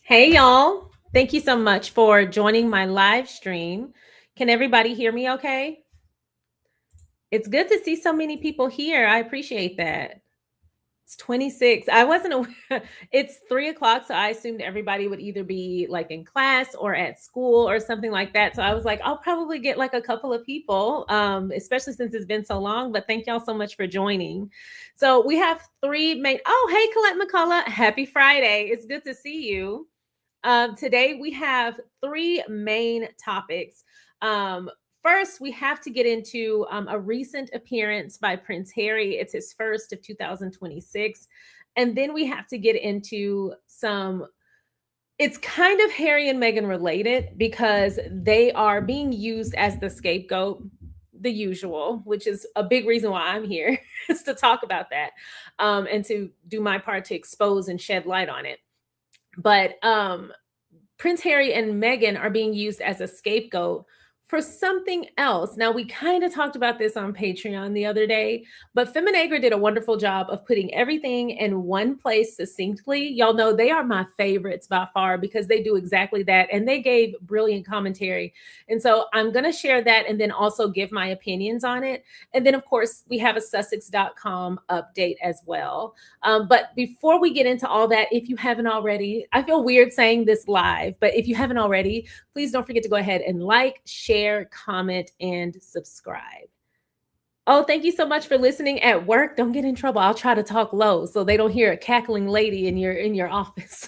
Hey, y'all. Thank you so much for joining my live stream. Can everybody hear me okay? It's good to see so many people here. I appreciate that. It's 26. I wasn't aware. It's 3:00, so I assumed everybody would either be like in class or at school or something like that. So I was like, I'll probably get like a couple of people, especially since it's been so long. But thank y'all so much for joining. So we have three main. Oh, hey, Colette McCullough. Happy Friday. It's good to see you. Today we have three main topics. First, we have to get into a recent appearance by Prince Harry. It's his first of 2026. And then we have to get into it's kind of Harry and Meghan related because they are being used as the scapegoat, the usual, which is a big reason why I'm here, is to talk about that and to do my part to expose and shed light on it. But Prince Harry and Meghan are being used as a scapegoat for something else. Now, we kind of talked about this on Patreon the other day, but Feminagra did a wonderful job of putting everything in one place succinctly. Y'all know they are my favorites by far because they do exactly that, and they gave brilliant commentary. And so I'm going to share that and then also give my opinions on it. And then, of course, we have a Sussex.com update as well. But before we get into all that, if you haven't already, I feel weird saying this live, but if you haven't already, please don't forget to go ahead and like, share, comment, and subscribe. Oh, thank you so much for listening at work. Don't get in trouble. I'll try to talk low so they don't hear a cackling lady in your office.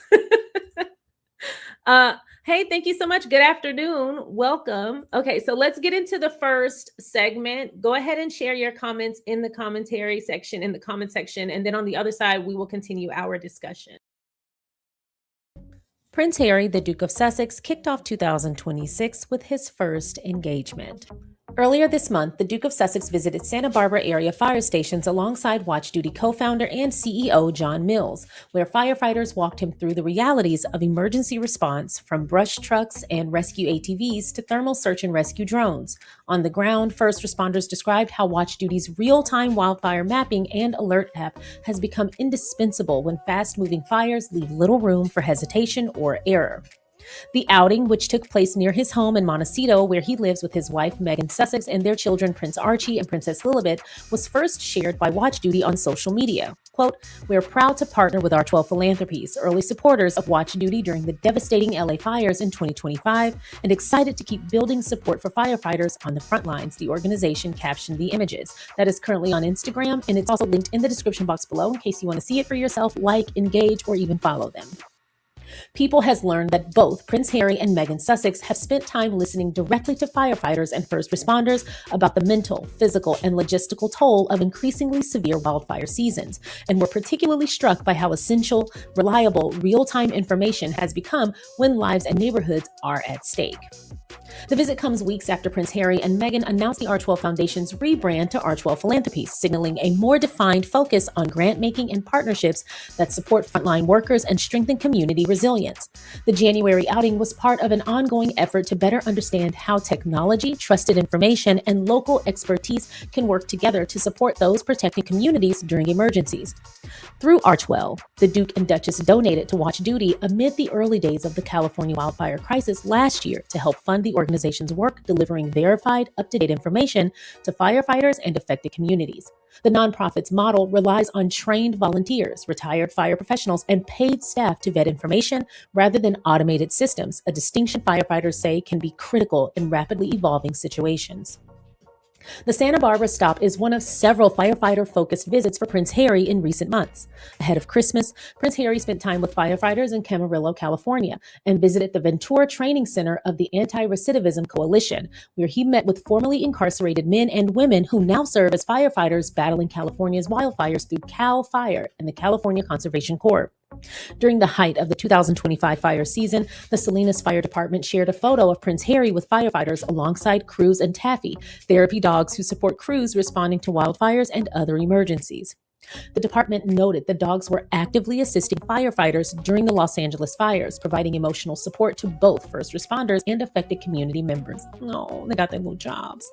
Hey, thank you so much. Good afternoon. Welcome. Okay, so let's get into the first segment. Go ahead and share your comments in the commentary section, in the comment section, and then on the other side, we will continue our discussion. Prince Harry, the Duke of Sussex, kicked off 2026 with his first engagement. Earlier this month, the Duke of Sussex visited Santa Barbara area fire stations alongside Watch Duty co-founder and CEO John Mills, where firefighters walked him through the realities of emergency response, from brush trucks and rescue ATVs to thermal search and rescue drones. On the ground, first responders described how Watch Duty's real-time wildfire mapping and alert app has become indispensable when fast-moving fires leave little room for hesitation or error. The outing, which took place near his home in Montecito, where he lives with his wife Meghan Sussex and their children Prince Archie and Princess Lilibet, was first shared by Watch Duty on social media. Quote, "We're proud to partner with Archewell Philanthropies, early supporters of Watch Duty during the devastating LA fires in 2025, and excited to keep building support for firefighters on the front lines," the organization captioned the images. That is currently on Instagram, and it's also linked in the description box below in case you want to see it for yourself, like, engage, or even follow them. People has learned that both Prince Harry and Meghan Sussex have spent time listening directly to firefighters and first responders about the mental, physical, and logistical toll of increasingly severe wildfire seasons, and were particularly struck by how essential, reliable, real-time information has become when lives and neighborhoods are at stake. The visit comes weeks after Prince Harry and Meghan announced the Archewell Foundation's rebrand to Archewell Philanthropies, signaling a more defined focus on grant making and partnerships that support frontline workers and strengthen community resilience. The January outing was part of an ongoing effort to better understand how technology, trusted information, and local expertise can work together to support those protecting communities during emergencies. Through Archewell, the Duke and Duchess donated to watch duty amid the early days of the California wildfire crisis last year to help fund the organization's work delivering verified, up-to-date information to firefighters and affected communities. The nonprofit's model relies on trained volunteers, retired fire professionals, and paid staff to vet information rather than automated systems, a distinction firefighters say can be critical in rapidly evolving situations. The Santa Barbara stop is one of several firefighter-focused visits for Prince Harry in recent months. Ahead of Christmas, Prince Harry spent time with firefighters in Camarillo, California, and visited the Ventura Training Center of the Anti-Recidivism Coalition, where he met with formerly incarcerated men and women who now serve as firefighters battling California's wildfires through CAL FIRE and the California Conservation Corps. During the height of the 2025 fire season, the Salinas Fire Department shared a photo of Prince Harry with firefighters alongside Cruz and Taffy, therapy dogs who support crews responding to wildfires and other emergencies. The department noted the dogs were actively assisting firefighters during the Los Angeles fires, providing emotional support to both first responders and affected community members. Oh, they got their little jobs.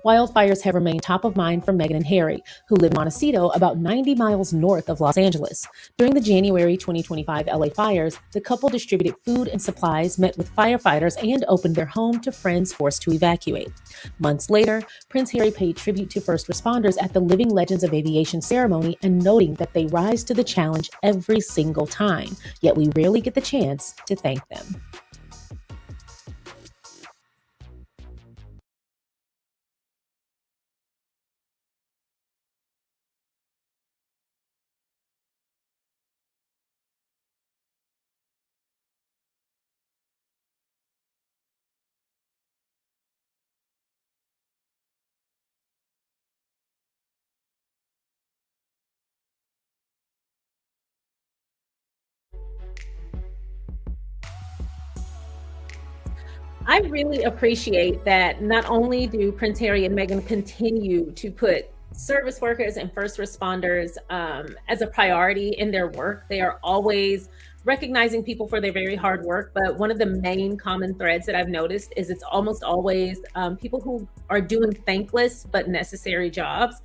Wildfires have remained top of mind for Meghan and Harry, who live in Montecito, about 90 miles north of Los Angeles. During the January 2025 LA fires, the couple distributed food and supplies, met with firefighters, and opened their home to friends forced to evacuate. Months later, Prince Harry paid tribute to first responders at the Living Legends of Aviation ceremony and noting that they rise to the challenge every single time, yet we rarely get the chance to thank them. I really appreciate that not only do Prince Harry and Meghan continue to put service workers and first responders as a priority in their work, they are always recognizing people for their very hard work. But one of the main common threads that I've noticed is it's almost always people who are doing thankless but necessary jobs.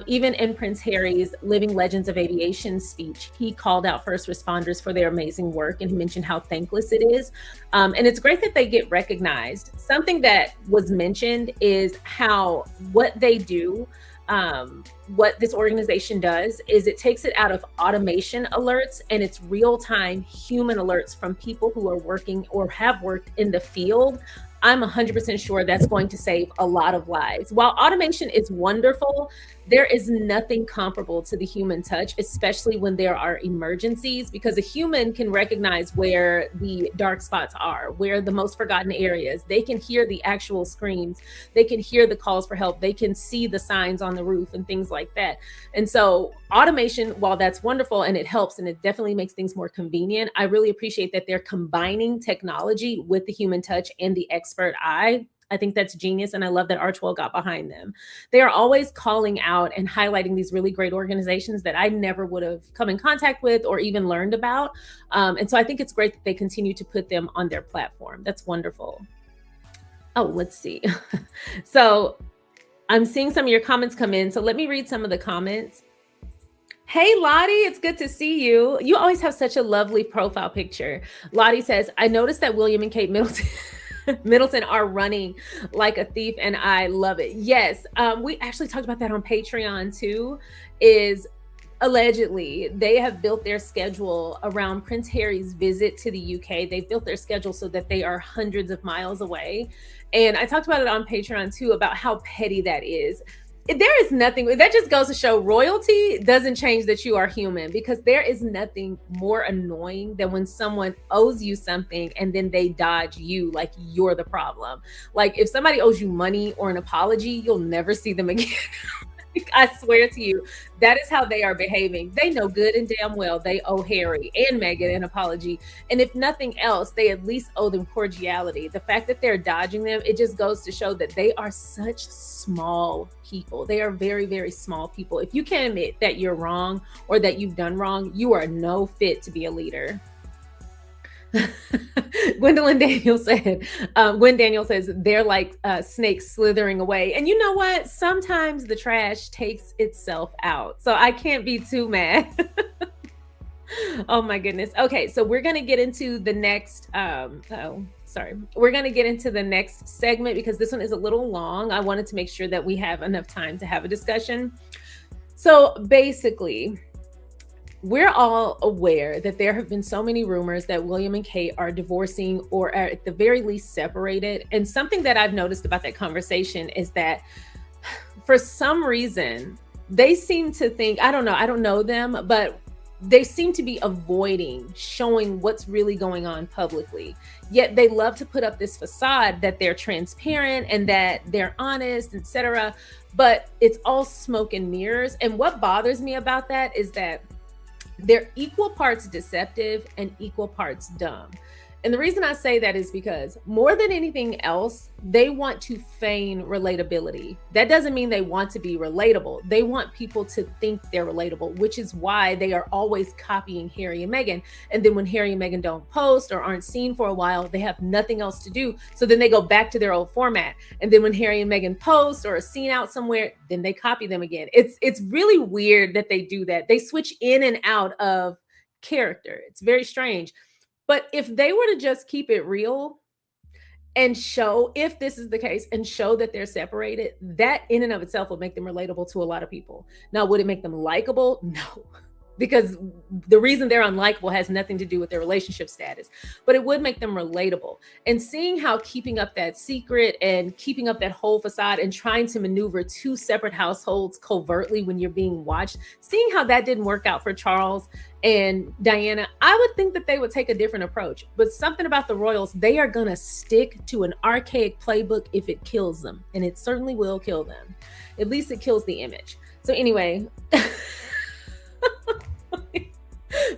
Even in Prince Harry's Living Legends of Aviation speech, he called out first responders for their amazing work, and he mentioned how thankless it is. And it's great that they get recognized. Something that was mentioned is how what they do, what this organization does is it takes it out of automation alerts, and it's real-time human alerts from people who are working or have worked in the field. I'm 100% sure that's going to save a lot of lives. While automation is wonderful, there is nothing comparable to the human touch, especially when there are emergencies, because a human can recognize where the dark spots are, where the most forgotten areas. They can hear the actual screams. They can hear the calls for help. They can see the signs on the roof and things like that. And so automation, while that's wonderful and it helps and it definitely makes things more convenient, I really appreciate that they're combining technology with the human touch and the expert eye. I think that's genius, and I love that Archewell got behind them. They are always calling out and highlighting these really great organizations that I never would have come in contact with or even learned about. And so I think it's great that they continue to put them on their platform. That's wonderful. Oh, let's see. So I'm seeing some of your comments come in. So let me read some of the comments. Hey, Lottie, it's good to see you. You always have such a lovely profile picture. Lottie says, I noticed that William and Kate Middleton are running like a thief, and I love it. Yes, we actually talked about that on Patreon too, is allegedly they have built their schedule around Prince Harry's visit to the UK. They've built their schedule so that they are hundreds of miles away. And I talked about it on Patreon too, about how petty that is. There is nothing that just goes to show royalty doesn't change that you are human, because there is nothing more annoying than when someone owes you something and then they dodge you like you're the problem. Like if somebody owes you money or an apology, you'll never see them again. I swear to you, that is how they are behaving. They know good and damn well they owe Harry and Meghan an apology. And if nothing else, they at least owe them cordiality. The fact that they're dodging them, it just goes to show that they are such small people. They are very, very small people. If you can't admit that you're wrong or that you've done wrong, you are no fit to be a leader. Gwendolyn Daniel said, Gwen Daniel says, they're like snakes slithering away. And you know what? Sometimes the trash takes itself out. So I can't be too mad. Oh my goodness. Okay, so we're going to get into the next, we're going to get into the next segment because this one is a little long. I wanted to make sure that we have enough time to have a discussion. So basically, we're all aware that there have been so many rumors that William and Kate are divorcing or are at the very least separated. And something that I've noticed about that conversation is that for some reason, they seem to think, I don't know them, but they seem to be avoiding showing what's really going on publicly. Yet they love to put up this facade that they're transparent and that they're honest, etc. But it's all smoke and mirrors. And what bothers me about that is that they're equal parts deceptive and equal parts dumb. And the reason I say that is because more than anything else, they want to feign relatability. That doesn't mean they want to be relatable. They want people to think they're relatable, which is why they are always copying Harry and Meghan. And then when Harry and Meghan don't post or aren't seen for a while, they have nothing else to do. So then they go back to their old format. And then when Harry and Meghan post or are seen out somewhere, then they copy them again. It's really weird that they do that. They switch in and out of character. It's very strange. But if they were to just keep it real and show, if this is the case, and show that they're separated, that in and of itself would make them relatable to a lot of people. Now, would it make them likable? No, because the reason they're unlikable has nothing to do with their relationship status, but it would make them relatable. And seeing how keeping up that secret and keeping up that whole facade and trying to maneuver two separate households covertly when you're being watched, seeing how that didn't work out for Charles and Diana, I would think that they would take a different approach. But something about the royals, they are going to stick to an archaic playbook if it kills them. And it certainly will kill them. At least it kills the image. So anyway,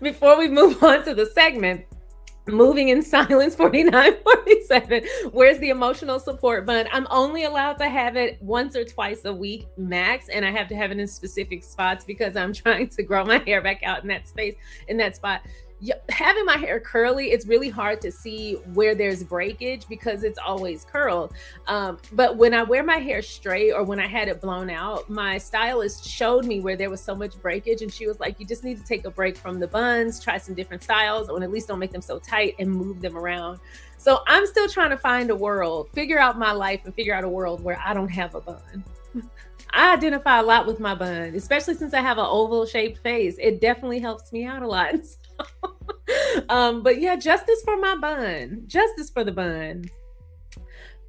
before we move on to the segment, moving in silence 4947, where's the emotional support bun? I'm only allowed to have it once or twice a week max, and I have to have it in specific spots because I'm trying to grow my hair back out in that space, in that spot. Having my hair curly, it's really hard to see where there's breakage because it's always curled. But when I wear my hair straight or when I had it blown out, my stylist showed me where there was so much breakage. And she was like, you just need to take a break from the buns, try some different styles, or at least don't make them so tight and move them around. So I'm still trying to find a world, figure out my life and figure out a world where I don't have a bun. I identify a lot with my bun, especially since I have an oval shaped face. It definitely helps me out a lot. But yeah, justice for my bun. Justice for the bun.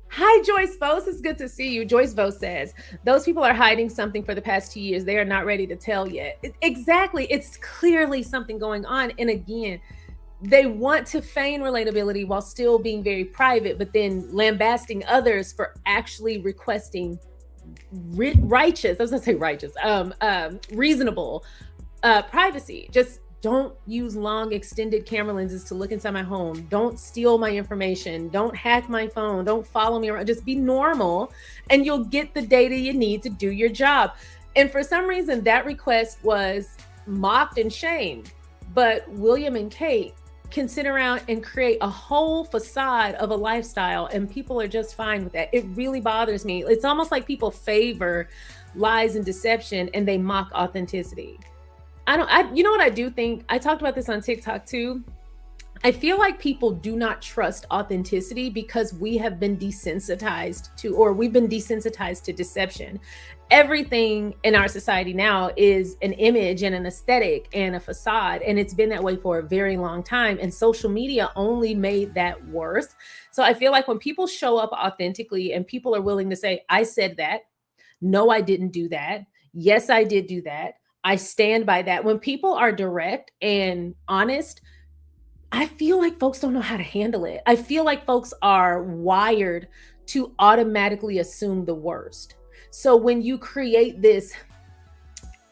Hi, Joyce Vose. It's good to see you. Joyce Vose says, those people are hiding something for the past 2 years. They are not ready to tell yet. Exactly. It's clearly something going on. And again, they want to feign relatability while still being very private, but then lambasting others for actually requesting reasonable privacy. Just don't use long extended camera lenses to look inside my home. Don't steal my information. Don't hack my phone. Don't follow me around. Just be normal and you'll get the data you need to do your job. And for some reason, that request was mocked and shamed. But William and Kate can sit around and create a whole facade of a lifestyle and people are just fine with that. It really bothers me. It's almost like people favor lies and deception and they mock authenticity. You know what I do think? I talked about this on TikTok too. I feel like people do not trust authenticity because we have been desensitized to deception. Everything in our society now is an image and an aesthetic and a facade. And it's been that way for a very long time. And social media only made that worse. So I feel like when people show up authentically and people are willing to say, I said that. No, I didn't do that. Yes, I did do that. I stand by that. When people are direct and honest, I feel like folks don't know how to handle it. I feel like folks are wired to automatically assume the worst. So when you create this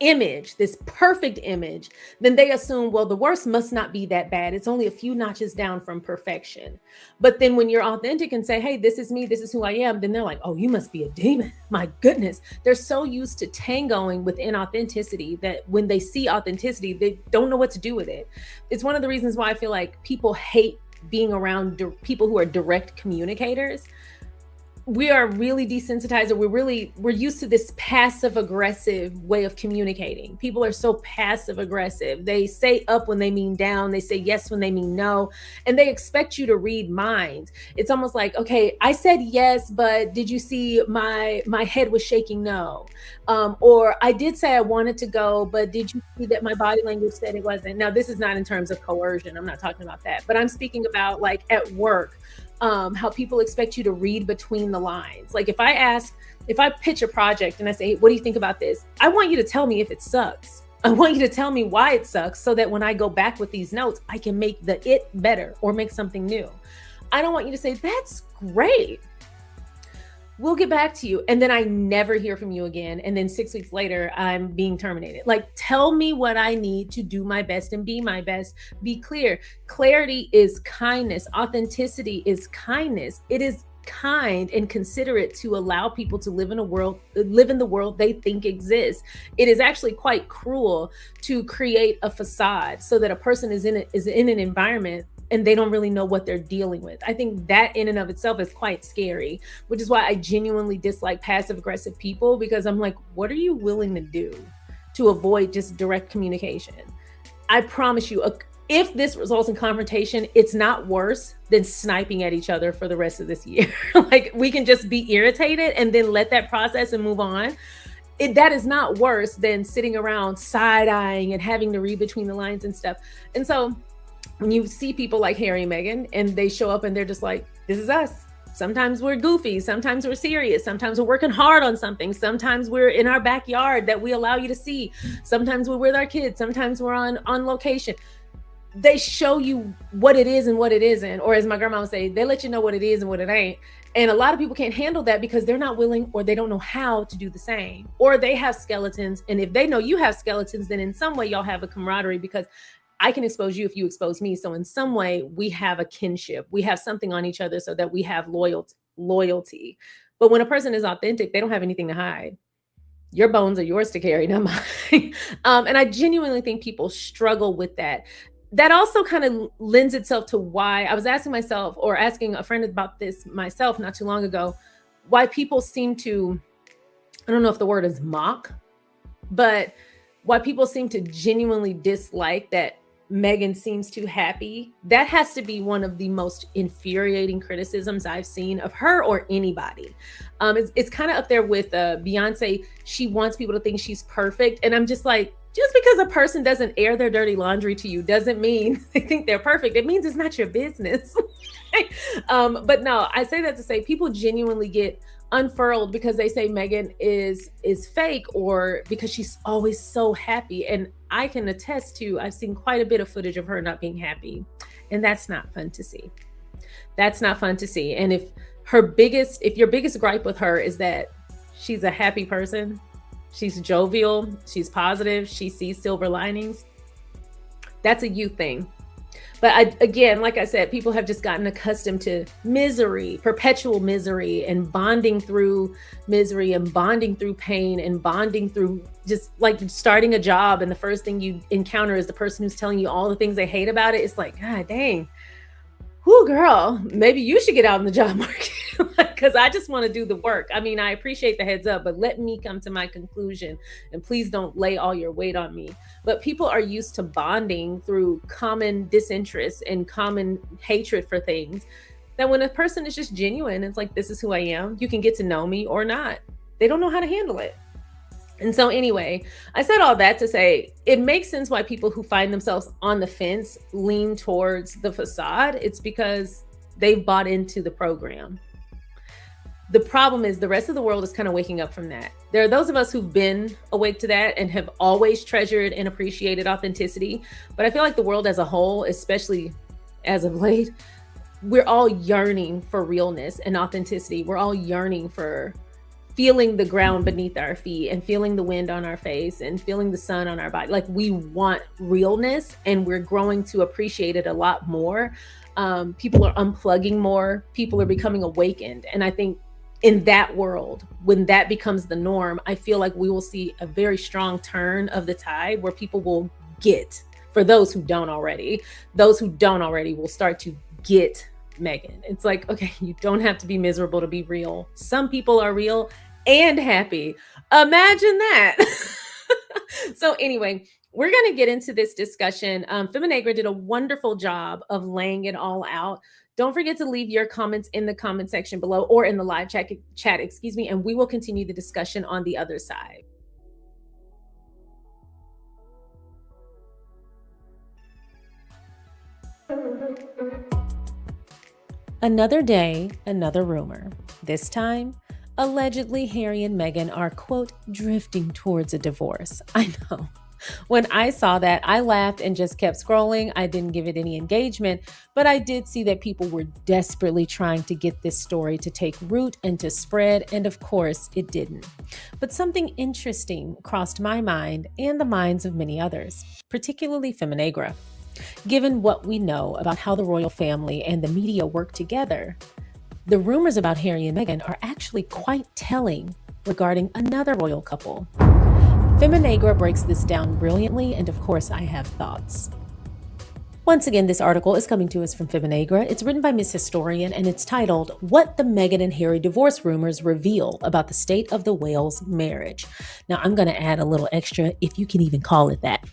image, this perfect image, then they assume, well, the worst must not be that bad. It's only a few notches down from perfection. But then when you're authentic and say, hey, this is me, this is who I am, then they're like, oh, you must be a demon. My goodness. They're so used to tangoing with inauthenticity that when they see authenticity, they don't know what to do with it. It's one of the reasons why I feel like people hate being around people who are direct communicators. We are really desensitized, or we're used to this passive aggressive way of communicating. People are so passive aggressive. They say up when they mean down. They say yes when they mean no. And they expect you to read minds. It's almost like, okay, I said yes, but did you see my head was shaking no? Or I did say I wanted to go, but did you see that my body language said it wasn't? Now, this is not in terms of coercion. I'm not talking about that, but I'm speaking about like at work. How people expect you to read between the lines. Like if I pitch a project and I say, hey, what do you think about this? I want you to tell me if it sucks. I want you to tell me why it sucks so that when I go back with these notes, I can make it better or make something new. I don't want you to say, that's great. We'll get back to you. And then I never hear from you again. And then 6 weeks later, I'm being terminated. Like, tell me what I need to do my best and be my best. Be clear. Clarity is kindness. Authenticity is kindness. It is kind and considerate to allow people to live in the world they think exists. It is actually quite cruel to create a facade so that a person is in an environment and they don't really know what they're dealing with. I think that in and of itself is quite scary, which is why I genuinely dislike passive aggressive people, because I'm like, what are you willing to do to avoid just direct communication? I promise you, if this results in confrontation, it's not worse than sniping at each other for the rest of this year. Like, we can just be irritated and then let that process and move on. That is not worse than sitting around side-eyeing and having to read between the lines and stuff. And so when you see people like Harry and Meghan and they show up and they're just like, this is us. Sometimes we're goofy. Sometimes we're serious. Sometimes we're working hard on something. Sometimes we're in our backyard that we allow you to see. Sometimes we're with our kids. Sometimes we're on location. They show you what it is and what it isn't. Or as my grandma would say, they let you know what it is and what it ain't. And a lot of people can't handle that because they're not willing, or they don't know how to do the same. Or they have skeletons. And if they know you have skeletons, then in some way y'all have a camaraderie, because I can expose you if you expose me. So in some way we have a kinship. We have something on each other so that we have loyalty. But when a person is authentic, they don't have anything to hide. Your bones are yours to carry, not mine. And I genuinely think people struggle with that. That also kind of lends itself to why I was asking myself, or asking a friend about this myself not too long ago, why people seem to, I don't know if the word is mock, but why people seem to genuinely dislike that Meghan seems too happy. That has to be one of the most infuriating criticisms I've seen of her or anybody. It's kind of up there with Beyonce. She wants people to think she's perfect. And I'm just like, just because a person doesn't air their dirty laundry to you doesn't mean they think they're perfect. It means it's not your business. But no, I say that to say people genuinely get unfurled because they say Meghan is fake, or because she's always so happy. And I can attest to, I've seen quite a bit of footage of her not being happy. And that's not fun to see. That's not fun to see. And if your biggest gripe with her is that she's a happy person, she's jovial, she's positive, she sees silver linings, that's a you thing. But again, like I said, people have just gotten accustomed to misery, perpetual misery, and bonding through misery and bonding through pain and bonding through just like starting a job. And the first thing you encounter is the person who's telling you all the things they hate about it. It's like, God dang, whoo, girl, maybe you should get out in the job market, because I just want to do the work. I mean, I appreciate the heads up, but let me come to my conclusion, and please don't lay all your weight on me. But people are used to bonding through common disinterest and common hatred for things, that when a person is just genuine, it's like, this is who I am. You can get to know me or not. They don't know how to handle it. And so anyway, I said all that to say it makes sense why people who find themselves on the fence lean towards the facade. It's because they've bought into the program. The problem is the rest of the world is kind of waking up from that. There are those of us who've been awake to that and have always treasured and appreciated authenticity. But I feel like the world as a whole, especially as of late, we're all yearning for realness and authenticity. We're all yearning for feeling the ground beneath our feet and feeling the wind on our face and feeling the sun on our body. Like, we want realness, and we're growing to appreciate it a lot more. People are unplugging more. People are becoming awakened. And I think in that world, when that becomes the norm, I feel like we will see a very strong turn of the tide where people will get, for those who don't already will start to get Meghan. It's like, okay, you don't have to be miserable to be real. Some people are real and happy. Imagine that. So anyway, we're going to get into this discussion. Feminagra did a wonderful job of laying it all out. Don't forget to leave your comments in the comment section below, or in the live chat, and we will continue the discussion on the other side. Another day, another rumor. This time, allegedly Harry and Meghan are, quote, drifting towards a divorce. I know. When I saw that, I laughed and just kept scrolling. I didn't give it any engagement, but I did see that people were desperately trying to get this story to take root and to spread, and of course, it didn't. But something interesting crossed my mind and the minds of many others, particularly Feminagra. Given what we know about how the royal family and the media work together, the rumors about Harry and Meghan are actually quite telling regarding another royal couple. Feminagra breaks this down brilliantly, and of course I have thoughts. Once again, this article is coming to us from Feminagra. It's written by Miss Historian, and it's titled, What the Meghan and Harry Divorce Rumors Reveal About the State of the Wales Marriage. Now, I'm going to add a little extra, if you can even call it that.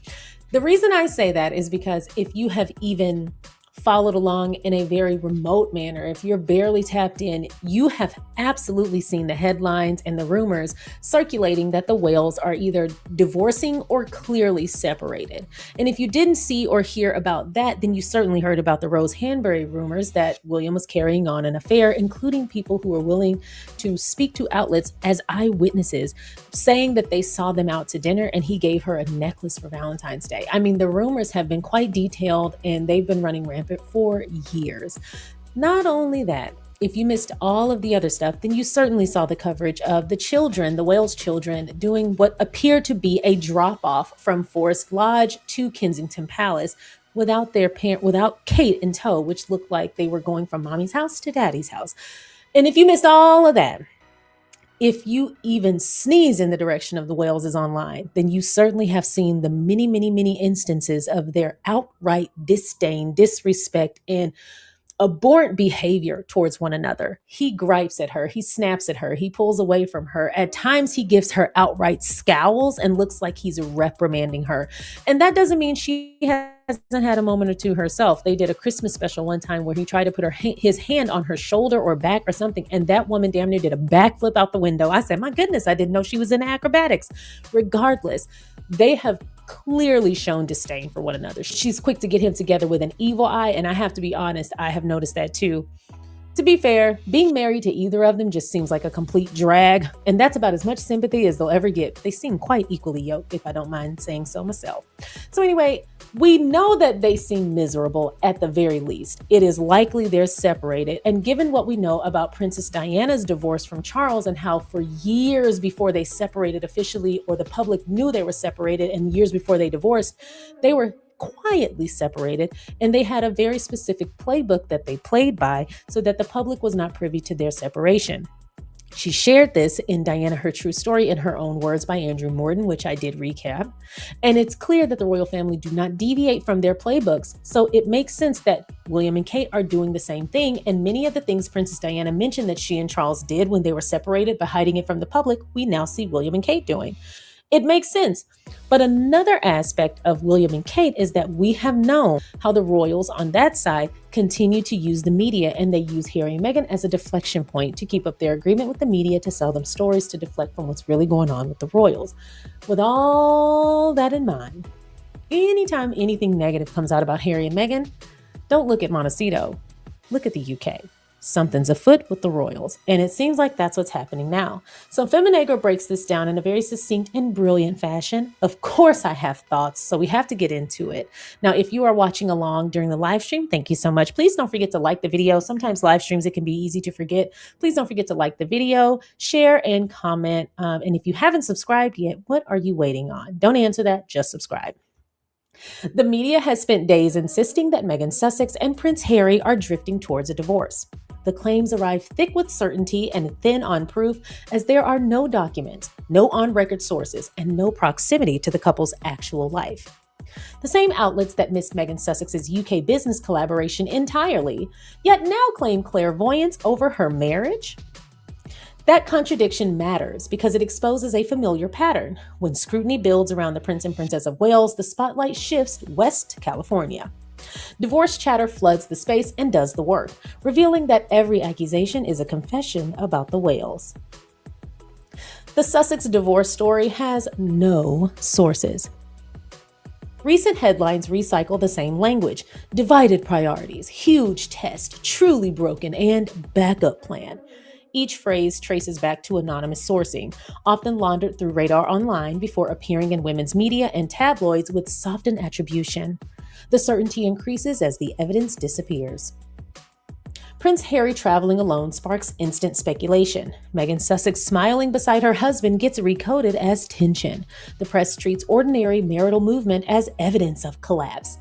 The reason I say that is because if you have even followed along in a very remote manner, if you're barely tapped in, you have absolutely seen the headlines and the rumors circulating that the Wales are either divorcing or clearly separated. And if you didn't see or hear about that, then you certainly heard about the Rose Hanbury rumors that William was carrying on an affair, including people who were willing to speak to outlets as eyewitnesses, saying that they saw them out to dinner and he gave her a necklace for Valentine's Day. I mean, the rumors have been quite detailed and they've been running rampant for years. Not only that, if you missed all of the other stuff, then you certainly saw the coverage of the children, the Wales children, doing what appeared to be a drop-off from Forest Lodge to Kensington Palace without their parent, without Kate in tow, which looked like they were going from mommy's house to daddy's house. And if you missed all of that, if you even sneeze in the direction of the Waleses online, then you certainly have seen the many, many, many instances of their outright disdain, disrespect, and abhorrent behavior towards one another. He gripes at her. He snaps at her. He pulls away from her. At times, he gives her outright scowls and looks like he's reprimanding her. And that doesn't mean she hasn't had a moment or two herself. They did a Christmas special one time where he tried to put his hand on her shoulder or back or something, and that woman damn near did a backflip out the window. I said, my goodness, I didn't know she was in acrobatics. Regardless, they have clearly shown disdain for one another. She's quick to get him together with an evil eye, and I have to be honest, I have noticed that too. To be fair, being married to either of them just seems like a complete drag, and that's about as much sympathy as they'll ever get. They seem quite equally yoked, if I don't mind saying so myself. So anyway, we know that they seem miserable at the very least. It is likely they're separated, and given what we know about Princess Diana's divorce from Charles and how for years before they separated officially, or the public knew they were separated, and years before they divorced, they were quietly separated, and they had a very specific playbook that they played by so that the public was not privy to their separation. She shared this in Diana, Her True Story, in her own words by Andrew Morton, which I did recap. And it's clear that the royal family do not deviate from their playbooks. So it makes sense that William and Kate are doing the same thing. And many of the things Princess Diana mentioned that she and Charles did when they were separated by hiding it from the public, we now see William and Kate doing. It makes sense. But another aspect of William and Kate is that we have known how the royals on that side continue to use the media, and they use Harry and Meghan as a deflection point to keep up their agreement with the media, to sell them stories, to deflect from what's really going on with the royals. With all that in mind, anytime anything negative comes out about Harry and Meghan, don't look at Montecito, look at the UK. Something's afoot with the royals, and it seems like that's what's happening now. So Feminegro breaks this down in a very succinct and brilliant fashion. Of course, I have thoughts, so we have to get into it. Now, if you are watching along during the live stream, thank you so much. Please don't forget to like the video. Sometimes live streams, it can be easy to forget. Please don't forget to like the video, share, and comment. And if you haven't subscribed yet, what are you waiting on? Don't answer that, just subscribe. The media has spent days insisting that Meghan Sussex and Prince Harry are drifting towards a divorce. The claims arrive thick with certainty and thin on proof, as there are no documents, no on-record sources, and no proximity to the couple's actual life. The same outlets that missed Meghan Sussex's UK business collaboration entirely, yet now claim clairvoyance over her marriage. That contradiction matters because it exposes a familiar pattern. When scrutiny builds around the Prince and Princess of Wales, the spotlight shifts west to California. Divorce chatter floods the space and does the work, revealing that every accusation is a confession about the Wales. The Sussex divorce story has no sources. Recent headlines recycle the same language: divided priorities, huge test, truly broken, and backup plan. Each phrase traces back to anonymous sourcing, often laundered through Radar Online before appearing in women's media and tabloids with softened attribution. The certainty increases as the evidence disappears. Prince Harry traveling alone sparks instant speculation. Meghan Sussex smiling beside her husband gets recoded as tension. The press treats ordinary marital movement as evidence of collapse.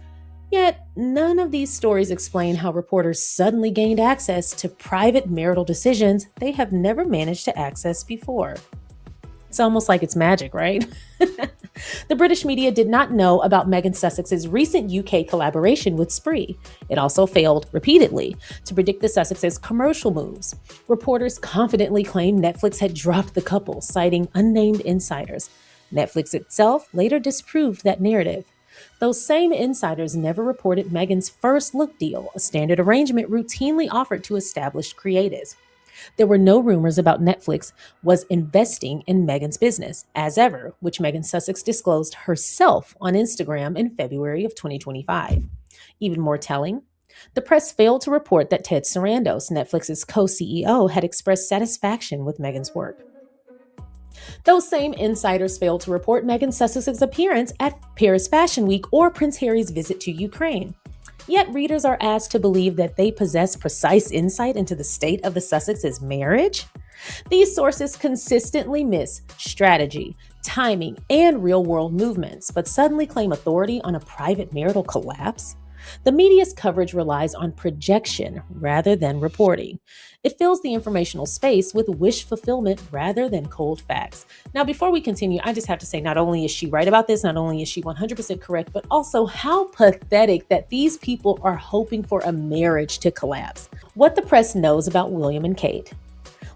Yet, none of these stories explain how reporters suddenly gained access to private marital decisions they have never managed to access before. It's almost like it's magic, right? The British media did not know about Meghan Sussex's recent UK collaboration with Spree. It also failed repeatedly to predict the Sussex's commercial moves. Reporters confidently claimed Netflix had dropped the couple, citing unnamed insiders. Netflix itself later disproved that narrative. Those same insiders never reported Meghan's first look deal, a standard arrangement routinely offered to established creatives. There were no rumors about Netflix was investing in Meghan's business, as ever, which Meghan Sussex disclosed herself on Instagram in February of 2025. Even more telling, the press failed to report that Ted Sarandos, Netflix's co-CEO, had expressed satisfaction with Meghan's work. Those same insiders failed to report Meghan Sussex's appearance at Paris Fashion Week or Prince Harry's visit to Ukraine. Yet readers are asked to believe that they possess precise insight into the state of the Sussex's marriage. These sources consistently miss strategy, timing, and real-world movements, but suddenly claim authority on a private marital collapse. The media's coverage relies on projection rather than reporting. It fills the informational space with wish fulfillment rather than cold facts. Now, before we continue, I just have to say, not only is she right about this, not only is she 100% correct, but also how pathetic that these people are hoping for a marriage to collapse. What the press knows about William and Kate.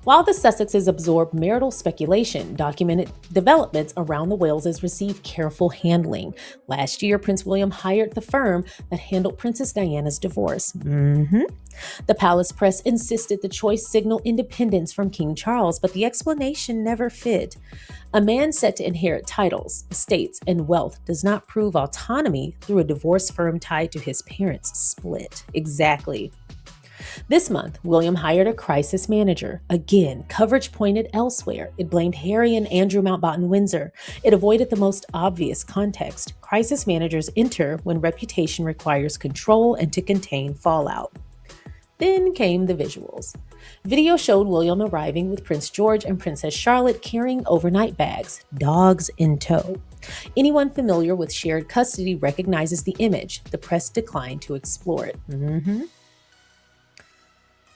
While the Sussexes absorbed marital speculation, documented developments around the Waleses received careful handling. Last year, Prince William hired the firm that handled Princess Diana's divorce. The palace press insisted the choice signaled independence from King Charles, but the explanation never fit. A man set to inherit titles, estates, and wealth does not prove autonomy through a divorce firm tied to his parents' split. Exactly. This month, William hired a crisis manager. Again, coverage pointed elsewhere. It blamed Harry and Andrew Mountbatten Windsor. It avoided the most obvious context. Crisis managers enter when reputation requires control and to contain fallout. Then came the visuals. Video showed William arriving with Prince George and Princess Charlotte carrying overnight bags, dogs in tow. Anyone familiar with shared custody recognizes the image. The press declined to explore it.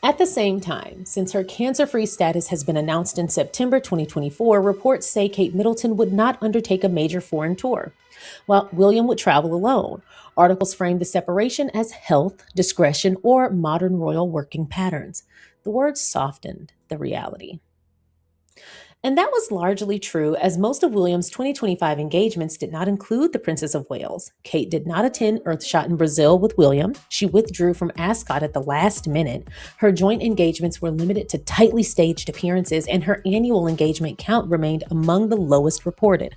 At the same time, since her cancer-free status has been announced in September 2024, reports say Kate Middleton would not undertake a major foreign tour, while William would travel alone. Articles framed the separation as health, discretion, or modern royal working patterns. The words softened the reality. And that was largely true, as most of William's 2025 engagements did not include the Princess of Wales. Kate did not attend Earthshot in Brazil with William. She withdrew from Ascot at the last minute. Her joint engagements were limited to tightly staged appearances, and her annual engagement count remained among the lowest reported.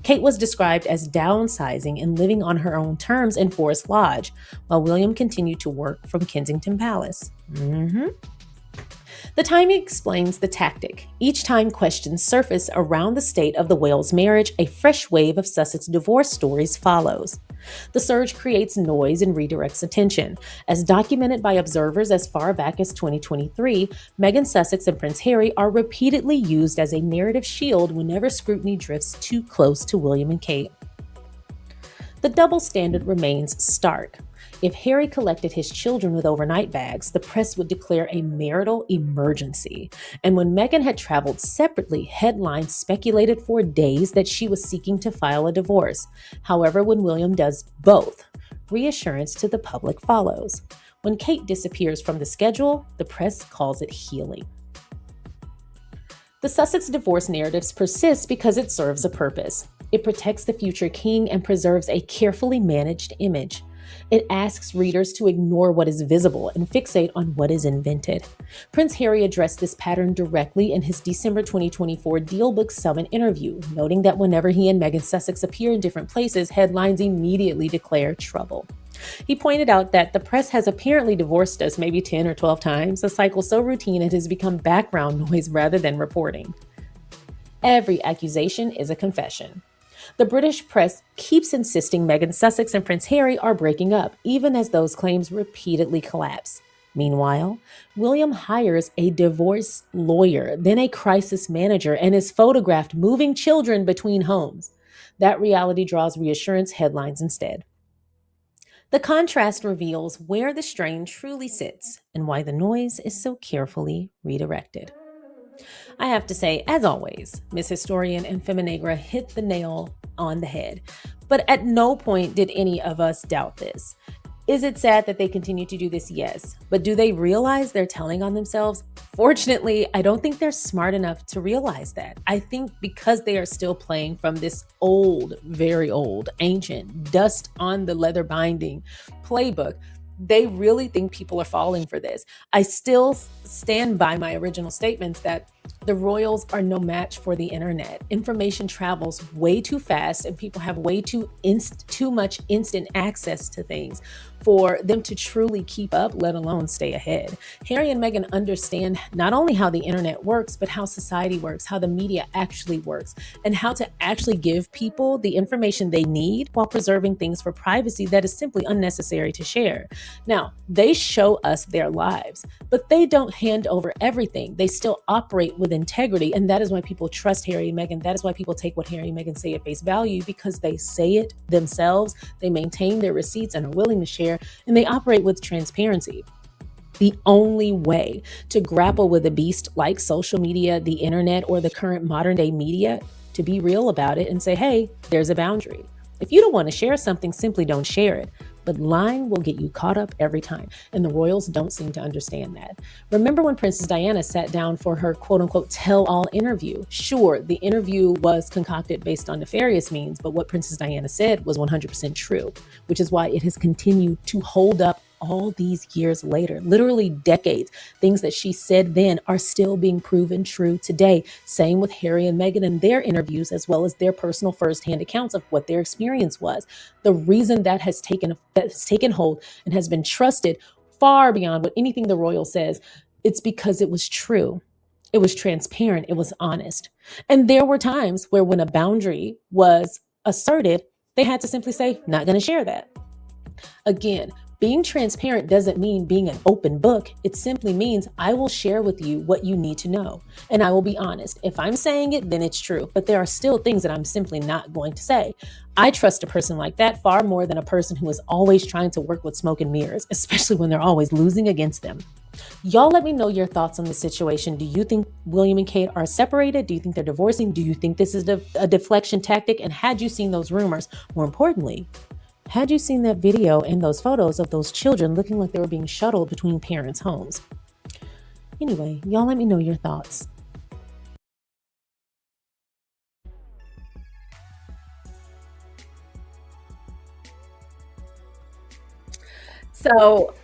Kate was described as downsizing and living on her own terms in Forest Lodge, while William continued to work from Kensington Palace. The timing explains the tactic. Each time questions surface around the state of the Wales marriage, a fresh wave of Sussex divorce stories follows. The surge creates noise and redirects attention. As documented by observers as far back as 2023, Meghan Sussex and Prince Harry are repeatedly used as a narrative shield whenever scrutiny drifts too close to William and Kate. The double standard remains stark. If Harry collected his children with overnight bags, the press would declare a marital emergency. And when Meghan had traveled separately, headlines speculated for days that she was seeking to file a divorce. However, when William does both, reassurance to the public follows. When Kate disappears from the schedule, the press calls it healing. The Sussex divorce narratives persist because it serves a purpose. It protects the future king and preserves a carefully managed image. It asks readers to ignore what is visible and fixate on what is invented. Prince Harry addressed this pattern directly in his December 2024 Deal Book Summit interview, noting that whenever he and Meghan Sussex appear in different places, headlines immediately declare trouble. He pointed out that the press has apparently divorced us maybe 10 or 12 times, a cycle so routine it has become background noise rather than reporting. Every accusation is a confession. The British press keeps insisting Meghan Sussex and Prince Harry are breaking up, even as those claims repeatedly collapse. Meanwhile, William hires a divorce lawyer, then a crisis manager, and is photographed moving children between homes. That reality draws reassurance headlines instead. The contrast reveals where the strain truly sits and why the noise is so carefully redirected. I have to say, as always, Miss Historian and Feminagra hit the nail on the head. But at no point did any of us doubt this. Is it sad that they continue to do this? Yes. But do they realize they're telling on themselves? Fortunately, I don't think they're smart enough to realize that. I think because they are still playing from this old, very old, ancient, dust on the leather binding playbook, they really think people are falling for this. I still stand by my original statements that the royals are no match for the internet. Information travels way too fast and people have way too much instant access to things for them to truly keep up, let alone stay ahead. Harry and Meghan understand not only how the internet works, but how society works, how the media actually works, and how to actually give people the information they need while preserving things for privacy that is simply unnecessary to share. Now, they show us their lives, but they don't hand over everything. They still operate with integrity, and that is why people trust Harry and Meghan. That is why people take what Harry and Meghan say at face value, because they say it themselves, they maintain their receipts and are willing to share, and they operate with transparency. The only way to grapple with a beast like social media, the internet, or the current modern day media, to be real about it and say, hey, there's a boundary. If you don't want to share something, simply don't share it. But lying will get you caught up every time, and the royals don't seem to understand that. Remember when Princess Diana sat down for her quote-unquote tell-all interview? Sure, the interview was concocted based on nefarious means, but what Princess Diana said was 100% true, which is why it has continued to hold up all these years later, literally decades. Things that she said then are still being proven true today. Same with Harry and Meghan and their interviews, as well as their personal firsthand accounts of what their experience was. The reason that has taken hold and has been trusted far beyond what anything the royal says, it's because it was true. It was transparent. It was honest. And there were times where when a boundary was asserted, they had to simply say, not going to share that. Again, being transparent doesn't mean being an open book. It simply means I will share with you what you need to know. And I will be honest. If I'm saying it, then it's true. But there are still things that I'm simply not going to say. I trust a person like that far more than a person who is always trying to work with smoke and mirrors, especially when they're always losing against them. Y'all let me know your thoughts on the situation. Do you think William and Kate are separated? Do you think they're divorcing? Do you think this is a deflection tactic? And had you seen those rumors? More importantly, had you seen that video and those photos of those children looking like they were being shuttled between parents' homes? Anyway, y'all let me know your thoughts. So,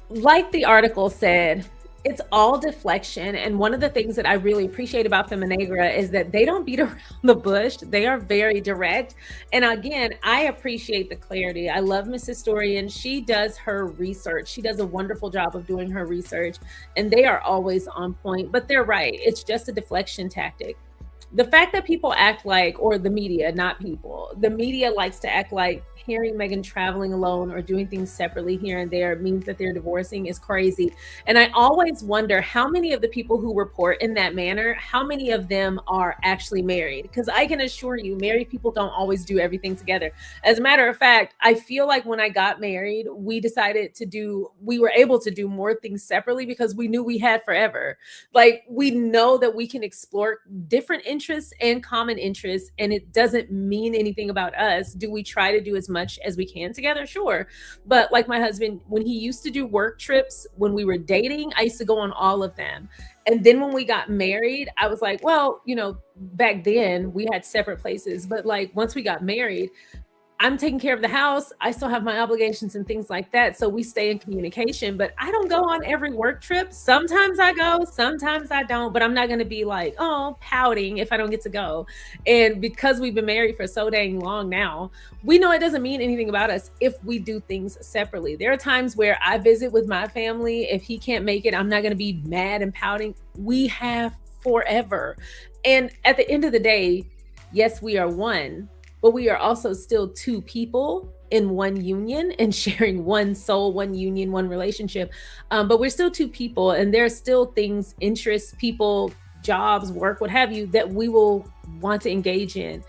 like the article said, It's all deflection. And one of the things that I really appreciate about Feminagra is that they don't beat around the bush. They are very direct. And again, I appreciate the clarity. I love Miss Historian. She does her research. She does a wonderful job of doing her research, and they are always on point. But they're right. It's just a deflection tactic. The fact that people act like, or the media, not people, the media likes to act like Harry and Meghan traveling alone or doing things separately here and there means that they're divorcing is crazy. And I always wonder how many of the people who report in that manner, how many of them are actually married? Because I can assure you, married people don't always do everything together. As a matter of fact, I feel like when I got married, we were able to do more things separately because we knew we had forever. Like, we know that we can explore different interests and common interests, and it doesn't mean anything about us. Do we try to do as much as we can together? Sure. But like my husband, when he used to do work trips when we were dating, I used to go on all of them. And then when we got married, I was like, well, back then we had separate places, but like once we got married, I'm taking care of the house. I still have my obligations and things like that. So we stay in communication, but I don't go on every work trip. Sometimes I go, sometimes I don't, but I'm not going to be like, pouting if I don't get to go. And because we've been married for so dang long now, we know it doesn't mean anything about us if we do things separately. There are times where I visit with my family. If he can't make it, I'm not going to be mad and pouting. We have forever. And at the end of the day, yes, we are one, but we are also still two people in one union and sharing one soul, one union, one relationship. But we're still two people, and there are still things, interests, people, jobs, work, what have you, that we will want to engage in.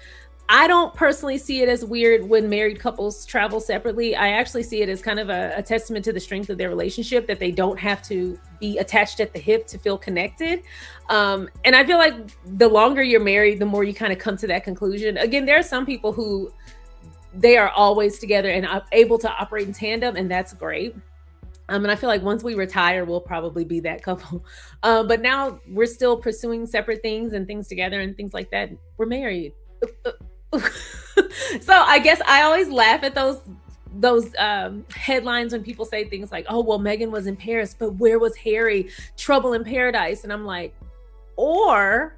I don't personally see it as weird when married couples travel separately. I actually see it as kind of a testament to the strength of their relationship, that they don't have to be attached at the hip to feel connected. And I feel like the longer you're married, the more you kind of come to that conclusion. Again, there are some people who they are always together and able to operate in tandem, and that's great. And I feel like once we retire, we'll probably be that couple. But now we're still pursuing separate things and things together and things like that. We're married. So I guess I always laugh at those headlines when people say things like, oh, well, Meghan was in Paris, but where was Harry? Trouble in paradise. And I'm like, or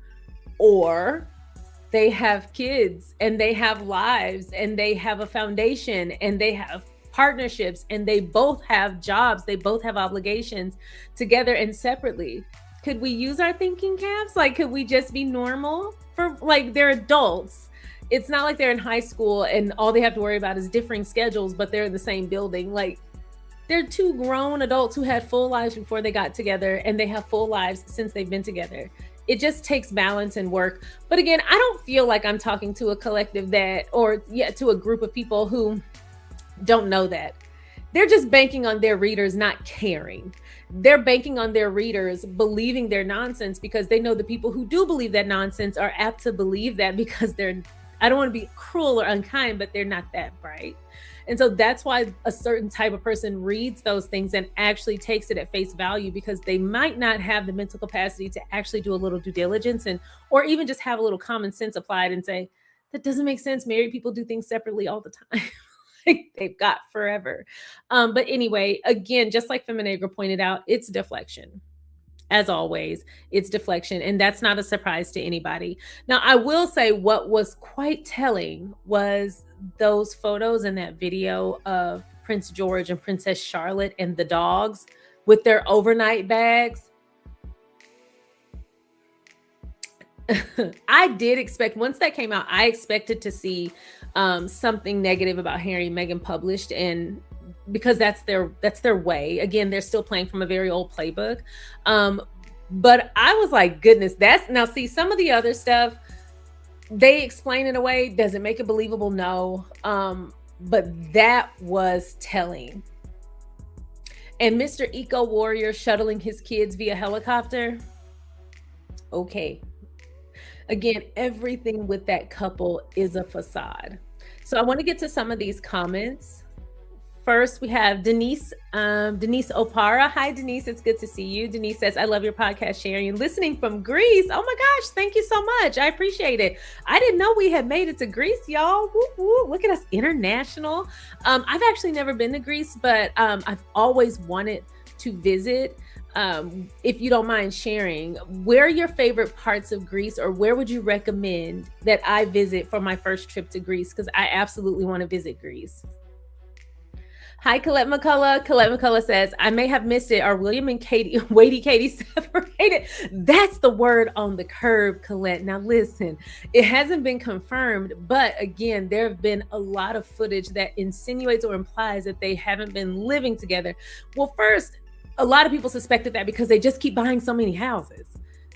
they have kids and they have lives and they have a foundation and they have partnerships and they both have jobs. They both have obligations together and separately. Could we use our thinking caps? Like, could we just be normal? For like, they're adults. It's not like they're in high school and all they have to worry about is differing schedules, but they're in the same building. Like, they're two grown adults who had full lives before they got together, and they have full lives since they've been together. It just takes balance and work. But again, I don't feel like I'm talking to a collective to a group of people who don't know that. They're just banking on their readers not caring. They're banking on their readers believing their nonsense because they know the people who do believe that nonsense are apt to believe that because I don't want to be cruel or unkind, but they're not that bright. And so that's why a certain type of person reads those things and actually takes it at face value, because they might not have the mental capacity to actually do a little due diligence or even just have a little common sense applied and say, that doesn't make sense. Married people do things separately all the time. Like, they've got forever. But anyway, again, just like Feminagra pointed out, it's deflection. As always, it's deflection, and that's not a surprise to anybody. Now, I will say what was quite telling was those photos and that video of Prince George and Princess Charlotte and the dogs with their overnight bags. I did expect, once that came out, I expected to see something negative about Harry and Meghan published, and because that's their way. Again, they're still playing from a very old playbook. But I was like, goodness, see, some of the other stuff, they explain in a way, does it make it believable? No. But that was telling. And Mr. Eco Warrior shuttling his kids via helicopter. Okay. Again, everything with that couple is a facade. So I want to get to some of these comments. First, we have Denise Opara. Hi, Denise. It's good to see you. Denise says, I love your podcast, Sharion. Listening from Greece. Oh my gosh. Thank you so much. I appreciate it. I didn't know we had made it to Greece, y'all. Woo, woo. Look at us, international. I've actually never been to Greece, but I've always wanted to visit. if you don't mind sharing, where are your favorite parts of Greece, or where would you recommend that I visit for my first trip to Greece? Because I absolutely want to visit Greece. Hi, Colette McCullough. Colette McCullough says, I may have missed it. Are William and Katie, Wadey Katie separated? That's the word on the curb, Colette. Now, listen, it hasn't been confirmed, but again, there have been a lot of footage that insinuates or implies that they haven't been living together. Well, first, a lot of people suspected that because they just keep buying so many houses.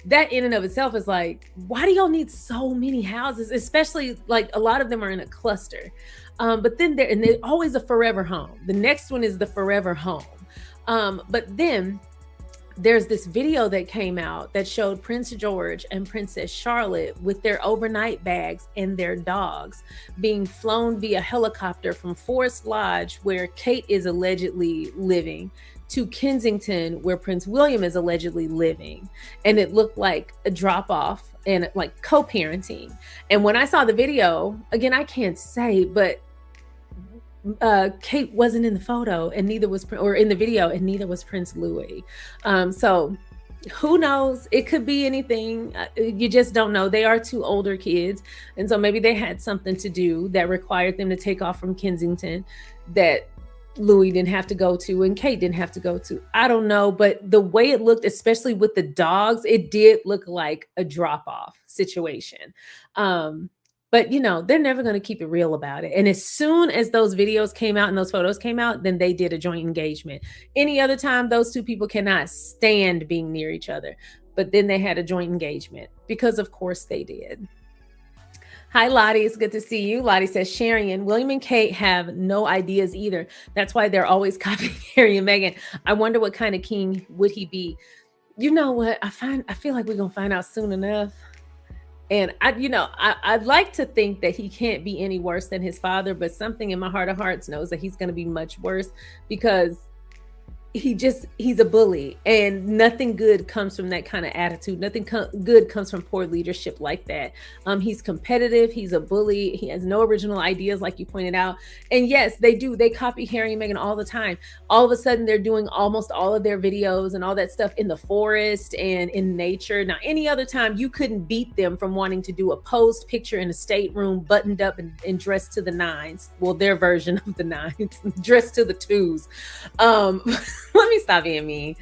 That in and of itself is like, why do y'all need so many houses? Especially like a lot of them are in a cluster. But then there's always a forever home. The next one is the forever home. But then there's this video that came out that showed Prince George and Princess Charlotte with their overnight bags and their dogs being flown via helicopter from Forest Lodge, where Kate is allegedly living, to Kensington, where Prince William is allegedly living. And it looked like a drop off and like co-parenting. And when I saw the video, again, I can't say, but Kate wasn't in the photo, and neither was, or in the video, and neither was Prince Louis. So who knows? It could be anything. You just don't know. They are two older kids. And so maybe they had something to do that required them to take off from Kensington that Louis didn't have to go to and Kate didn't have to go to. I don't know, but the way it looked, especially with the dogs, it did look like a drop-off situation. But you know, they're never going to keep it real about it. And as soon as those videos came out and those photos came out, then they did a joint engagement. Any other time, those two people cannot stand being near each other. But then they had a joint engagement because of course they did. Hi, Lottie. It's good to see you. Lottie says, Sharion, William and Kate have no ideas either. That's why they're always copying Harry and Meghan. I wonder what kind of king would he be? You know what? I feel like we're going to find out soon enough. And I'd like to think that he can't be any worse than his father, but something in my heart of hearts knows that he's going to be much worse because he's a bully, and nothing good comes from that kind of attitude. Nothing good comes from poor leadership like that. He's competitive. He's a bully. He has no original ideas, like you pointed out. And yes, they copy Harry and Meghan all the time. All of a sudden they're doing almost all of their videos and all that stuff in the forest and in nature. Now, any other time you couldn't beat them from wanting to do a posed picture in a stateroom, buttoned up and dressed to the nines. Well, their version of the nines, dressed to the twos. Let me stop being mean.